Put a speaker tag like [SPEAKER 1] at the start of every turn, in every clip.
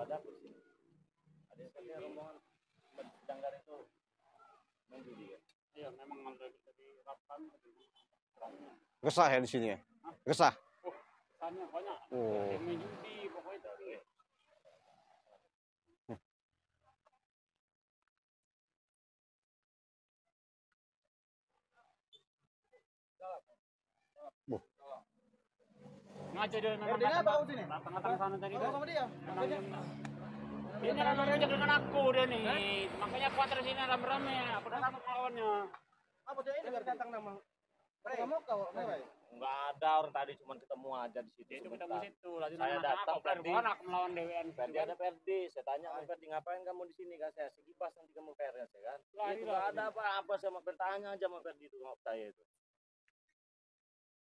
[SPEAKER 1] ada aku sih. Ada yang katanya rombongan Janggar itu main judi ya. Iya, memang ada di Rapan.
[SPEAKER 2] Resah ya di sini ya? Resah?
[SPEAKER 1] Oh, resahnya banyak.
[SPEAKER 2] Oh.
[SPEAKER 1] Main judi pokoknya tadi. Ngaca dia datang sana tadi. Sama dia. Ini rame-rame dengan aku dia nih. Makanya aku antar sini rame-rame. Aku datang ke lawannya.
[SPEAKER 3] Apa dia ini datang nama? Kamu kau?
[SPEAKER 1] Enggak ada, orang tadi cuma ketemu aja di situ. Itu ketemu situ. Saya datang Ferdi. Aku melawan DWN. Ferdi ada Ferdi. Saya tanya ke Ferdi, ngapain kamu di sini? Kan saya segibas nanti kamu PR-nya saya kan. Enggak ada apa-apa, sama bertanya aja sama Ferdi itu sama saya itu.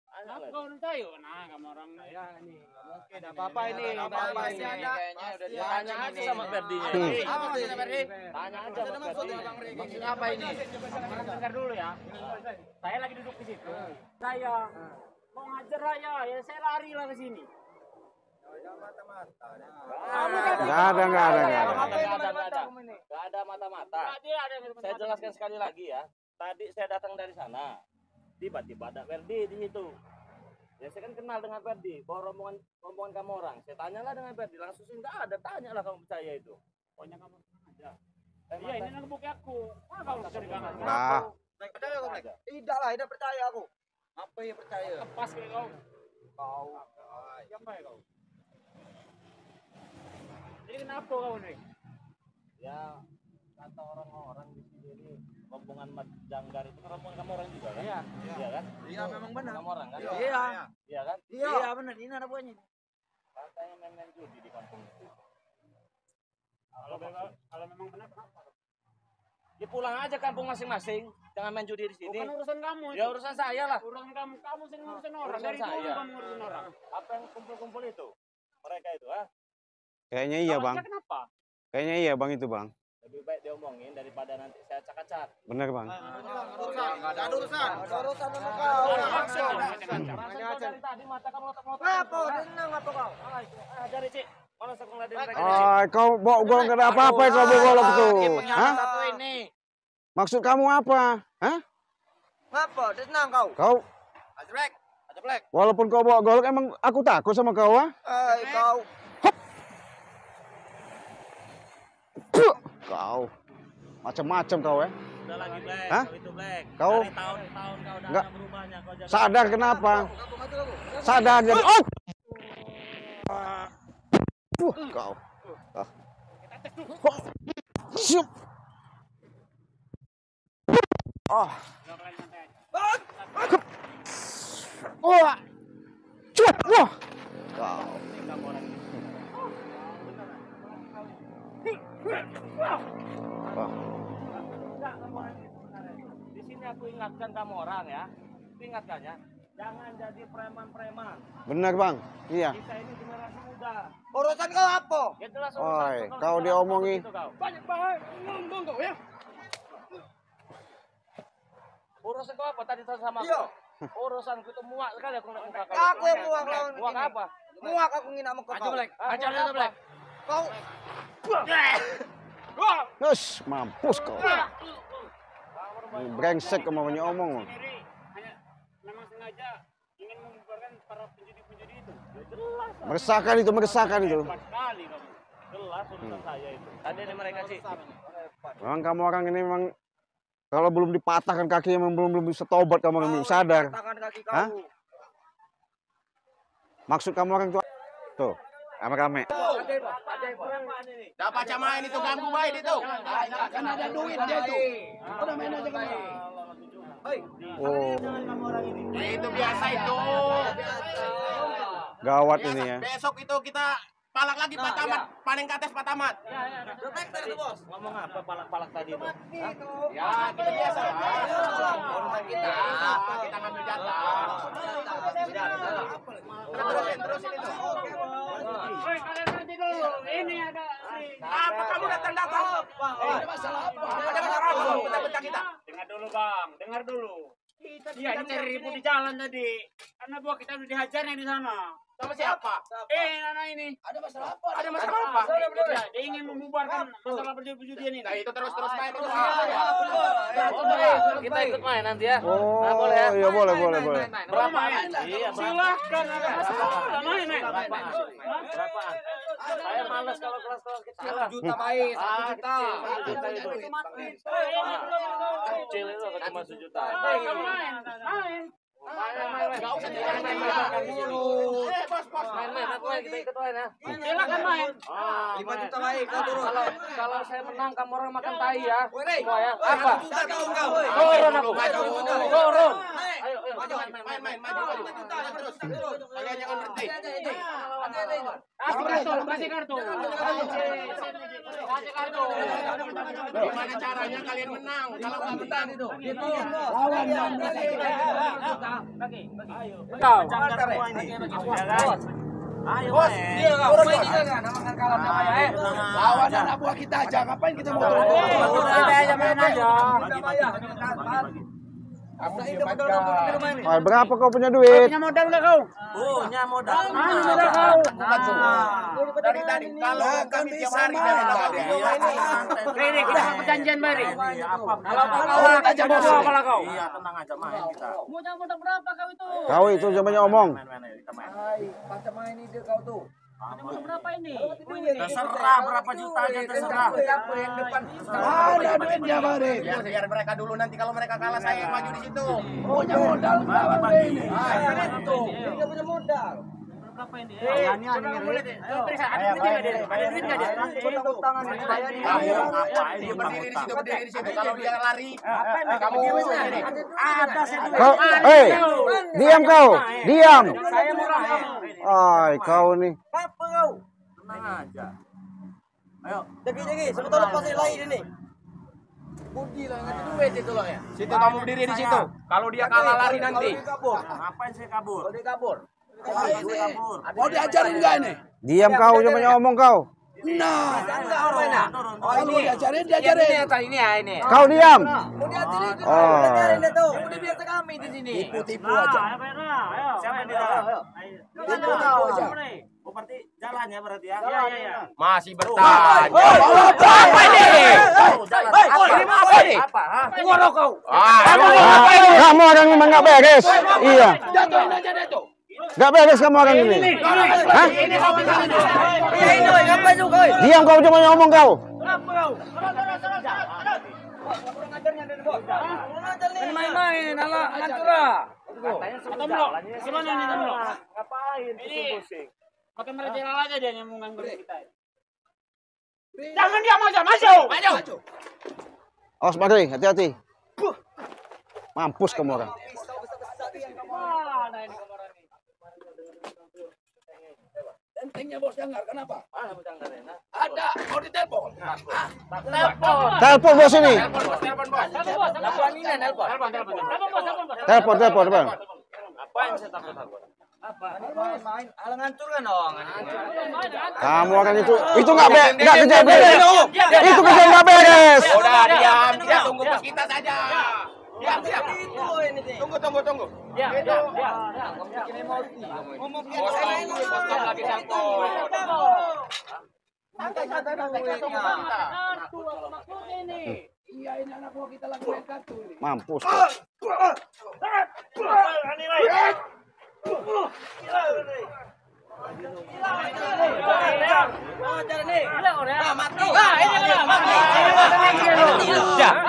[SPEAKER 1] Aku kau tahu, nah kamu orang saya ini.
[SPEAKER 3] Mungkin apa-apa ini. Apa-apa ini kayaknya udah
[SPEAKER 1] tanya aja sama Ferdi.
[SPEAKER 3] Apa maksudnya Ferdi?
[SPEAKER 1] Tanya aja sama Ferdi.
[SPEAKER 3] Maksudnya apa ini?
[SPEAKER 1] Dengar dulu ya. Saya lagi duduk di situ. Saya mau ngajar raya, ya saya lari lah ke sini. Enggak ada mata-mata. Saya jelaskan sekali lagi ya. Tadi saya datang dari sana. Tiba-tiba ada Ferdi di situ. Ya saya kan kenal dengan Ferdi. Bawa rombongan kamu orang. Saya tanyalah dengan Ferdi. Langsung sih enggak ada. Tanyalah kamu percaya itu. Pokoknya kamu aja. Iya ini nang buku aku. Mana kamu bisa digangan?
[SPEAKER 2] Nah.
[SPEAKER 3] Percaya kau, Black? Tidak lah, tidak percaya aku. Apa yang percaya?
[SPEAKER 1] Lepas kayak kau.
[SPEAKER 3] Kau.
[SPEAKER 1] Siapa ya kau? Jadi kenapa kau nih? Ya kata orang-orang di sini ini rombongan Janggar itu kan rombongan kamu orang juga kan? Iya. Iya kan?
[SPEAKER 3] Iya memang benar.
[SPEAKER 1] Kamu orang kan?
[SPEAKER 3] Iya.
[SPEAKER 1] Iya kan?
[SPEAKER 3] Iya benar. Ini ada buahnya.
[SPEAKER 1] Katanya main-main judi di kampung itu. Kalau memang benar kenapa? Ya pulang aja kampung masing-masing, jangan main judi di sini. Bukan urusan kamu. Ya urusan saya lah. Urusan kamu sih ngurusin orang. Urusan dari dulu kamu ngurusin orang. Apa yang kumpul-kumpul itu? Mereka itu, ah?
[SPEAKER 2] Kayaknya iya, Bang.
[SPEAKER 1] Kenapa?
[SPEAKER 2] Kayaknya iya, Bang, itu, Bang.
[SPEAKER 1] Lebih baik diomongin daripada nanti saya acak-acak.
[SPEAKER 2] Benar, Bang.
[SPEAKER 3] Ada urusan sama kau.
[SPEAKER 1] Tadi mata kamu lotok-lotok.
[SPEAKER 3] Apa? Tenang apa kau?
[SPEAKER 1] Ajar Cik. Mana saya ngeladen mereka.
[SPEAKER 2] Ah, kau bawa golong enggak ada apa-apa kau bawa golong itu. Hah?
[SPEAKER 3] Satu ini.
[SPEAKER 2] Maksud kamu apa? Hah?
[SPEAKER 3] Ngapa? Tenang kau.
[SPEAKER 2] Kau
[SPEAKER 3] Ada Black.
[SPEAKER 2] walaupun kau bawa golong emang aku takut sama kau, ah?
[SPEAKER 3] Kau.
[SPEAKER 2] Kau macam-macam kau ya.
[SPEAKER 1] Udah lagi Black,
[SPEAKER 2] hah?
[SPEAKER 1] Kau itu Black.
[SPEAKER 2] Kau
[SPEAKER 1] dari tahun-tahun kau udah
[SPEAKER 2] enggak
[SPEAKER 1] berubahnya kau jaga.
[SPEAKER 2] sadar kenapa? Sadar jadi oh. Kau. Siap. Oh. Wah. Cup. Wah. Kau.
[SPEAKER 1] Di sini aku ingatkan kamu orang ya. Aku ingatkannya, jangan jadi preman-preman.
[SPEAKER 2] Benar, Bang. Iya.
[SPEAKER 1] Kita ini generasi muda.
[SPEAKER 3] Urusan kau apa?
[SPEAKER 1] Ya jelas
[SPEAKER 2] Oi, kau diomongi.
[SPEAKER 1] Banyak banget ngomong kau ya. Urusan kau apa tadi sama aku?
[SPEAKER 3] Iya.
[SPEAKER 1] Urusan itu muak sekali aku ngeliat muka kau.
[SPEAKER 3] Aku yang muak lawan.
[SPEAKER 1] Muak apa?
[SPEAKER 3] Muak aku ingin sama kau.
[SPEAKER 1] Ajar itu Black.
[SPEAKER 3] Kau.
[SPEAKER 2] Nus, mampus kau. Brengsek kamu banyak omong.
[SPEAKER 1] Hanya memang sengaja ingin membubarkan para penjudi-penjudi itu. Ya jelas.
[SPEAKER 2] Meresahkan itu, meresahkan itu.
[SPEAKER 1] Hebat sekali kamu. Jelas urusan saya itu. Tadi ini mereka sih.
[SPEAKER 2] Memang kamu orang ini memang kalau belum dipatahkan kaki memang belum bisa tobat kamu belum sadar.
[SPEAKER 3] Tangan kaki kau.
[SPEAKER 2] Hah? Maksud kamu orang tua tuh, rame-rame.
[SPEAKER 3] Dapat main itu ganggu baik itu. Kan ada duit dia tuh. Udah main aja kamu.
[SPEAKER 2] Oh,
[SPEAKER 3] Itu biasa itu.
[SPEAKER 2] gawat ini ya.
[SPEAKER 3] Besok itu kita palak lagi Pak Tamat, paling ke atas Pak Tamat.
[SPEAKER 1] Tadi ngomong apa palak-palak tadi itu?
[SPEAKER 3] Ya, kita biasa. Urusan kita ngambil jatah. Terusin itu.
[SPEAKER 1] Woi, kalian nanti dulu. Ini ada
[SPEAKER 3] Apa kamu datang-datang? Ada masalah apa? Ada masalah apa? Pecah-pecah kita.
[SPEAKER 1] Dengar dulu, Bang. Dengar dulu. Iya, ini cari ribut di jalan tadi. Kan
[SPEAKER 4] Anak buah kita udah dihajar nih di sana.
[SPEAKER 3] Sama siapa?
[SPEAKER 4] Anak ini.
[SPEAKER 3] Ada masalah apa?
[SPEAKER 4] Dia ingin membubarkan masalah perjudian ini.
[SPEAKER 3] Nah, itu terus main itu.
[SPEAKER 1] Kita ikut main nanti ya.
[SPEAKER 2] Oh,
[SPEAKER 1] Nah, boleh ya?
[SPEAKER 2] iya boleh.
[SPEAKER 1] Berapa?
[SPEAKER 4] Main.
[SPEAKER 1] Iya,
[SPEAKER 4] Silahkan, ada masalah. Main.
[SPEAKER 1] Berapaan? Saya males kalau kelas-kelas kecil.
[SPEAKER 3] 1 juta baik, 1 juta.
[SPEAKER 1] 1 juta itu. Kecil itu cuma 1 juta.
[SPEAKER 4] Kamu main.
[SPEAKER 1] Main.
[SPEAKER 3] Enggak usah
[SPEAKER 1] Main
[SPEAKER 3] dulu. Bos.
[SPEAKER 1] main, kita ikut main ya.
[SPEAKER 4] Silakan main.
[SPEAKER 3] 5 juta baik, kau turun.
[SPEAKER 1] Kalau saya menang kamu orang makan tai ya.
[SPEAKER 3] Woi,
[SPEAKER 1] Semua ya. Apa?
[SPEAKER 3] kau.
[SPEAKER 1] Turun aku. Turun. Ayo.
[SPEAKER 3] Main. Terus. Kalian jangan berhenti.
[SPEAKER 4] Kasih kartu.
[SPEAKER 3] Gimana caranya kalian menang? Kalau nggak menang itu.
[SPEAKER 1] Kau. Ayo.
[SPEAKER 3] Bos, dia turun lawan anak buah kita aja. Ngapain kita mau turun?
[SPEAKER 4] Main aja.
[SPEAKER 2] Berapa kau punya duit?
[SPEAKER 4] Punya modal nggak kau?
[SPEAKER 1] Punya modal.
[SPEAKER 4] Mana modal kau?
[SPEAKER 3] Dari tadi kalau kami tiap hari
[SPEAKER 4] Ini kita perjanjian bari.
[SPEAKER 1] Kalau
[SPEAKER 4] kalah aja bos. Kalau kau.
[SPEAKER 1] Iya, tenang aja main kita.
[SPEAKER 4] Modal berapa kau itu?
[SPEAKER 2] Kau itu zamannya omong.
[SPEAKER 1] Main, kita main.
[SPEAKER 3] Macam main ide kau tuh.
[SPEAKER 4] Modal berapa ini?
[SPEAKER 1] Terserah berapa juta aja terserah.
[SPEAKER 3] Siapa yang depan? Ada duitnya Bari. Biar mereka dulu, nanti kalau mereka kalah saya yang maju di situ. Punya modal bagi ini. Dia punya modal.
[SPEAKER 4] Berapa ini? Ada duit nggak dia?
[SPEAKER 3] Dia berdiri di situ, Kalau dia lari, kamu
[SPEAKER 4] Ada
[SPEAKER 2] Kau, diam kau, diam.
[SPEAKER 4] Saya murah.
[SPEAKER 2] Ay, kau nih.
[SPEAKER 3] apa kau?
[SPEAKER 1] Tenang aja. Ayo.
[SPEAKER 3] Jagi, sebetulnya lepas lain ini. Budi lah, ngasih duit itu loh ya. Situ kamu berdiri di situ. Kalau dia kalah lari nanti.
[SPEAKER 1] Ngapain saya kabur?
[SPEAKER 3] Kalau dia kabur.
[SPEAKER 1] Kabur.
[SPEAKER 3] Mau diajarin enggak ini?
[SPEAKER 2] Diam kau, zamannya omong kau.
[SPEAKER 3] Nah,
[SPEAKER 1] Turun.
[SPEAKER 3] kalau diajarin. Ini.
[SPEAKER 2] Kau diam.
[SPEAKER 3] Mau diajarin itu.
[SPEAKER 2] Oh.
[SPEAKER 3] Diajarin itu. Udah biasa kami di sini. Tipu-tipu aja.
[SPEAKER 1] Siapa yang di dalam?
[SPEAKER 3] Tipu-tipu aja.
[SPEAKER 1] Oh, berarti jalan ya berarti ya?
[SPEAKER 4] Iya.
[SPEAKER 3] Masih bertanya.
[SPEAKER 1] Apa ini?
[SPEAKER 3] Apa ini?
[SPEAKER 1] Apa?
[SPEAKER 3] Ngorok kau.
[SPEAKER 2] Kamu orang memang nggak beres. Iya,
[SPEAKER 3] Jatuhin aja deh tuh.
[SPEAKER 2] nggak beres kamu orang ini. Hah? Diam kau, zamannya omong kau.
[SPEAKER 3] Main-main, anak curah.
[SPEAKER 1] Katanya suruh
[SPEAKER 4] Tomlo,
[SPEAKER 1] jalan ya.
[SPEAKER 4] gimana ini, Tomlo?
[SPEAKER 1] Ngapain
[SPEAKER 4] Ini.
[SPEAKER 1] pusing-pusing?
[SPEAKER 4] Makin merajalela aja dia yang mau nganggur kita. Jangan diam aja, maju.
[SPEAKER 2] Awas Badri, hati-hati. Mampus kamu orang.
[SPEAKER 4] Mana ini kemarin ini?
[SPEAKER 3] Pentingnya bos Janggar, kenapa?
[SPEAKER 1] Mana bocah Garena?
[SPEAKER 3] Ada, mau ditelepon.
[SPEAKER 1] Telepon.
[SPEAKER 2] Telepon bos ini.
[SPEAKER 3] Telepon bos.
[SPEAKER 4] Telepon ini nelpon.
[SPEAKER 2] Telepon.
[SPEAKER 1] Ngapain saya takut-takut?
[SPEAKER 3] Main, alang hancur kan dong.
[SPEAKER 2] Kamu orang itu nggak kerja beres. Itu kerja nggak beres.
[SPEAKER 3] Udah diam, dia tunggu bos kita saja. Diam. Tunggu.
[SPEAKER 4] Ya.
[SPEAKER 3] Ngomong bos kamu lagi telepon. Iya, ini anak buah kita lagi main kartu ini.
[SPEAKER 2] Mampus.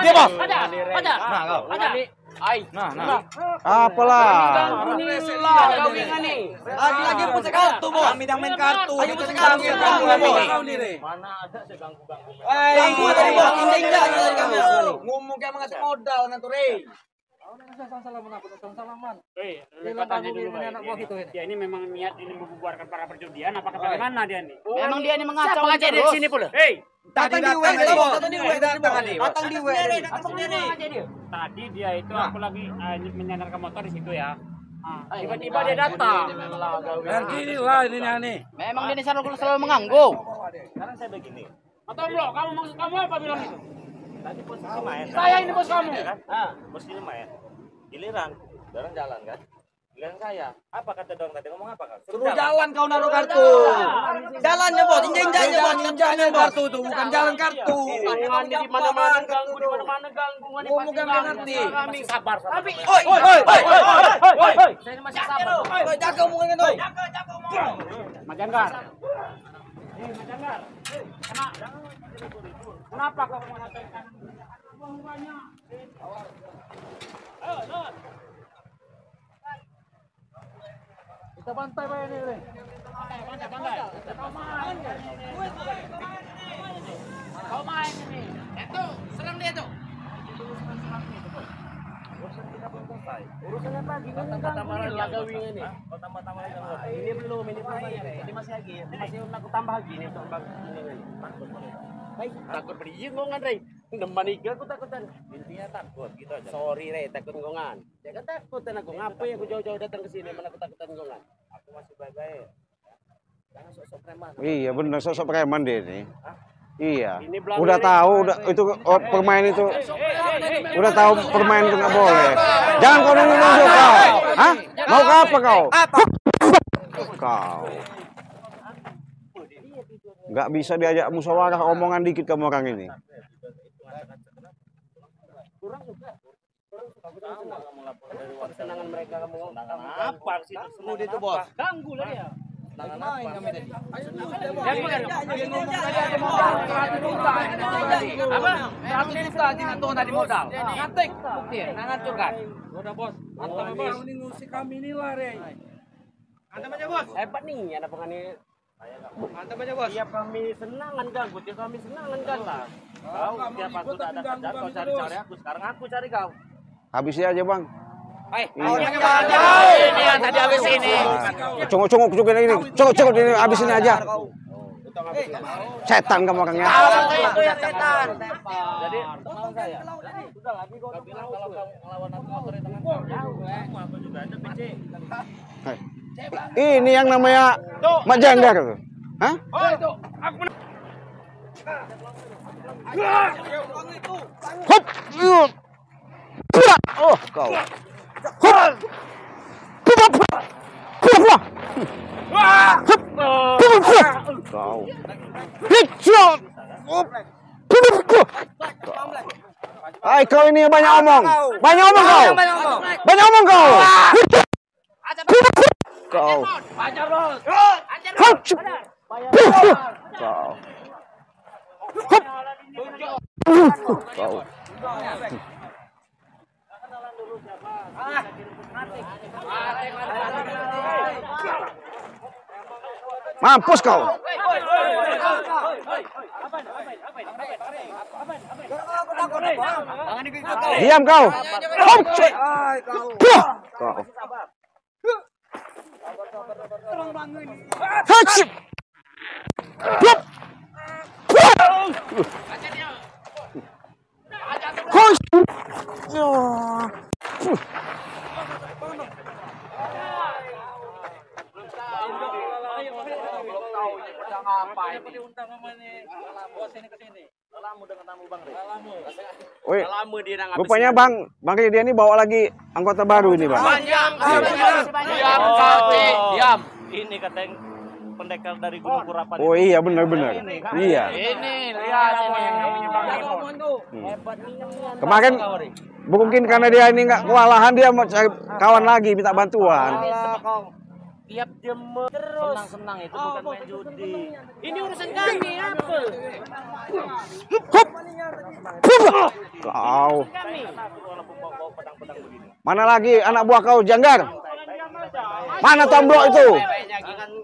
[SPEAKER 4] Dia bos. Ada.
[SPEAKER 2] Apalah.
[SPEAKER 3] Lagi pun kartu bos. Kami yang main kartu. Ayo pun kartu.
[SPEAKER 1] Mana ada saya ganggu-ganggu.
[SPEAKER 3] Ganggu tadi bos. Ngomong kayak mengasih modal nanti.
[SPEAKER 4] Katanya dulu dia ini memang niat ini membubarkan para perjudian. Apakah bagaimana dia nih? Memang dia ini mengacau aja di sini pula.
[SPEAKER 3] Datang di WA
[SPEAKER 4] Tadi dia itu aku lagi menyandarkan motor di situ ya. Tiba-tiba dia datang.
[SPEAKER 3] Memang dia selalu mengganggu.
[SPEAKER 1] Sekarang saya begini.
[SPEAKER 4] Atau belum? Kamu maksud kamu apa bilang itu?
[SPEAKER 1] Tadi posisi main.
[SPEAKER 4] Saya ini bos kamu.
[SPEAKER 1] Kan? Posisi main. Giliran, orang jalan kan? Dengan saya. Apa kata dong tadi? Ngomong apa kan?
[SPEAKER 3] Suruh jalan kau naruh kartu. Jalannya bos, injak-injaknya bos, injaknya kartu tuh, bukan jalan kartu.
[SPEAKER 1] Hubungannya di mana-mana ganggu, di mana-mana ganggu.
[SPEAKER 3] Ngomong yang ngerti.
[SPEAKER 1] Kami sabar.
[SPEAKER 3] Tapi, oi.
[SPEAKER 1] Saya masih sabar.
[SPEAKER 3] Oi, jaga omongannya tuh.
[SPEAKER 4] Mas Janggar. Mas Janggar. Kenapa kau mengatakan banyak? Ayo, kita bantai Pak ini. Bantai. Kau main ini. Itu, serang dia tuh. Urusannya pagi kan tambah laga wing ini.
[SPEAKER 1] Kau tambah-tambah lagi.
[SPEAKER 4] Ini belum ini masih lagi. Masih aku tambah lagi ini untuk ini. Takut beringongan, Rey. Deman iga aku takutan.
[SPEAKER 1] Intinya takut gitu aja.
[SPEAKER 4] Sorry, Rey, takut gongan. Jangan takutan aku. Ngapain aku jauh-jauh datang ke sini mana aku takutan gongan.
[SPEAKER 1] Aku masih baik-baik. Jangan sok-sok preman.
[SPEAKER 2] Iya benar, sosok preman dia ini. Iya.
[SPEAKER 4] Ini belakang
[SPEAKER 2] Udah
[SPEAKER 4] ini.
[SPEAKER 2] tahu, udah itu permain itu. Udah tahu permain itu nggak boleh. Jangan kau nunjuk kau. Hah? Mau ke apa kau? Kau. Nggak bisa diajak musyawarah, omongan dikit kamu orang ini.
[SPEAKER 4] Kurang suka. Kesenangan mereka kamu.
[SPEAKER 1] Apa sih?
[SPEAKER 3] Semua itu bos.
[SPEAKER 4] Ganggu lah dia.
[SPEAKER 3] Main kami tadi.
[SPEAKER 4] Apa? 100 juta dinantung tadi modal. Ngantek bukti, ngancurkan. Udah bos. Mantap bos.
[SPEAKER 3] Ini ngusik kami ini lah, Rey. Mantap aja bos.
[SPEAKER 4] Hebat nih anak pengani.
[SPEAKER 3] Mantap aja bos.
[SPEAKER 4] Tiap kami senangan ganggu, tiap kami senangan ganggu.
[SPEAKER 1] Kau tiap aku udah ada kerjaan kau cari-cari aku. Sekarang aku cari kau.
[SPEAKER 2] Habisnya aja bang.
[SPEAKER 4] Ini yang tadi habis ini.
[SPEAKER 2] Cunguk-cunguk juga ini. Cunguk-cunguk ini habisin aja. Setan kamu orangnya.
[SPEAKER 4] Itu yang setan.
[SPEAKER 1] Jadi mau saya. Sudah lagi kau bilang kalau kau ngelawan aku motor di tengah jauh. Aku juga ada PC.
[SPEAKER 2] Ini yang namanya Mak Janggar tuh. Hah? Hop. Oh, kau. Hop. Kau. Headshot. Hai kau ini banyak omong. Banyak omong kau. Banyak omong kau. Kau.
[SPEAKER 4] Ajar bos.
[SPEAKER 2] Kau. Kau. Mampus kau. Diam kau. Kau. Hacip. Woi, rupanya Bang Ridi ini bawa lagi anggota baru ini, Bang.
[SPEAKER 4] Diam.
[SPEAKER 1] Ini katanya pendekar dari Gunung Kurapan.
[SPEAKER 2] Oh iya, benar-benar. Iya.
[SPEAKER 4] Ini lihat ini.
[SPEAKER 2] Kemarin mungkin karena dia ini nggak kewalahan, dia mau cari kawan lagi, minta bantuan.
[SPEAKER 1] Tiap jemur terus senang-senang itu bukan main judi.
[SPEAKER 4] Ini urusan kami apa?
[SPEAKER 2] Kau. Mana lagi anak buah kau, Janggar? Mana Tombro itu?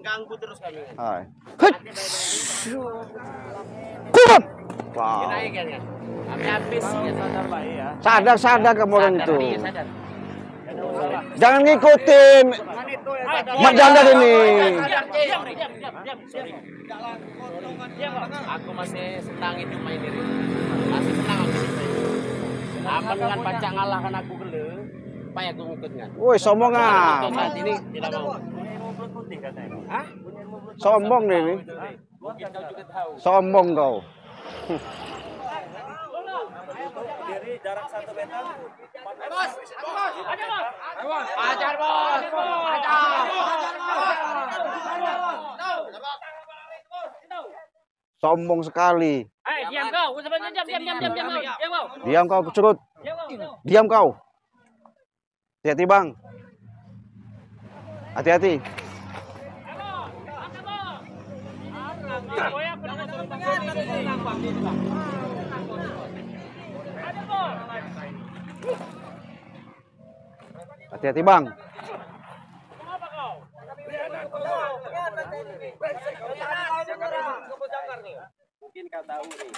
[SPEAKER 4] Ganggu terus kami.
[SPEAKER 2] Hai. Wow.
[SPEAKER 4] Kami habis ya.
[SPEAKER 2] Sadar kamu orang itu. Jangan ngikutin Mak Janggar ini.
[SPEAKER 4] Aku masih senang hidup main diri. Masih senang aku hidup. Apa dengan baca ngalahkan aku gele, supaya aku ngikutnya.
[SPEAKER 2] Woi, sombong ah.
[SPEAKER 4] Saat ini tidak mau.
[SPEAKER 1] Putih katanya.
[SPEAKER 4] Hah?
[SPEAKER 2] Sombong nih ini.
[SPEAKER 4] Mungkin kau juga tahu.
[SPEAKER 2] Sombong kau.
[SPEAKER 1] Diri jarak 1 meter.
[SPEAKER 4] Ajar bos.
[SPEAKER 2] Sombong sekali.
[SPEAKER 5] Diam kau. Diam kau.
[SPEAKER 2] Diam kau, Cerut. Diam kau. Hati-hati, Bang. Hati-hati. Hati-hati, Bang.
[SPEAKER 4] Mungkin kau tahu nih.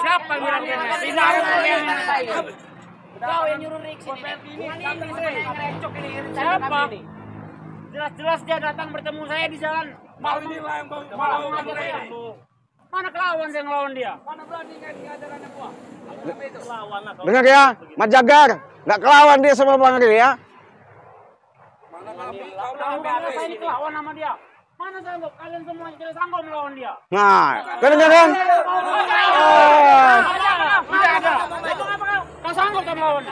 [SPEAKER 5] Siapa yang nyuruh? Kau yang nyuruh Rick sini. Siapa? Jelas-jelas dia datang bertemu saya di jalan. Mau ngajak saya. Mana kelawan saya ngelawan dia? Mana berani ngajarannya gua?
[SPEAKER 2] Dengar ya, Mat Jagar. Nggak kelawan dia sama Bang Ri ya.
[SPEAKER 5] Mana saya ini kelawan sama dia? Mana sanggup? Kalian semua tidak sanggup melawan dia.
[SPEAKER 2] Nah, dengar kan?
[SPEAKER 5] Tidak ada. Kau sanggup kan melawan?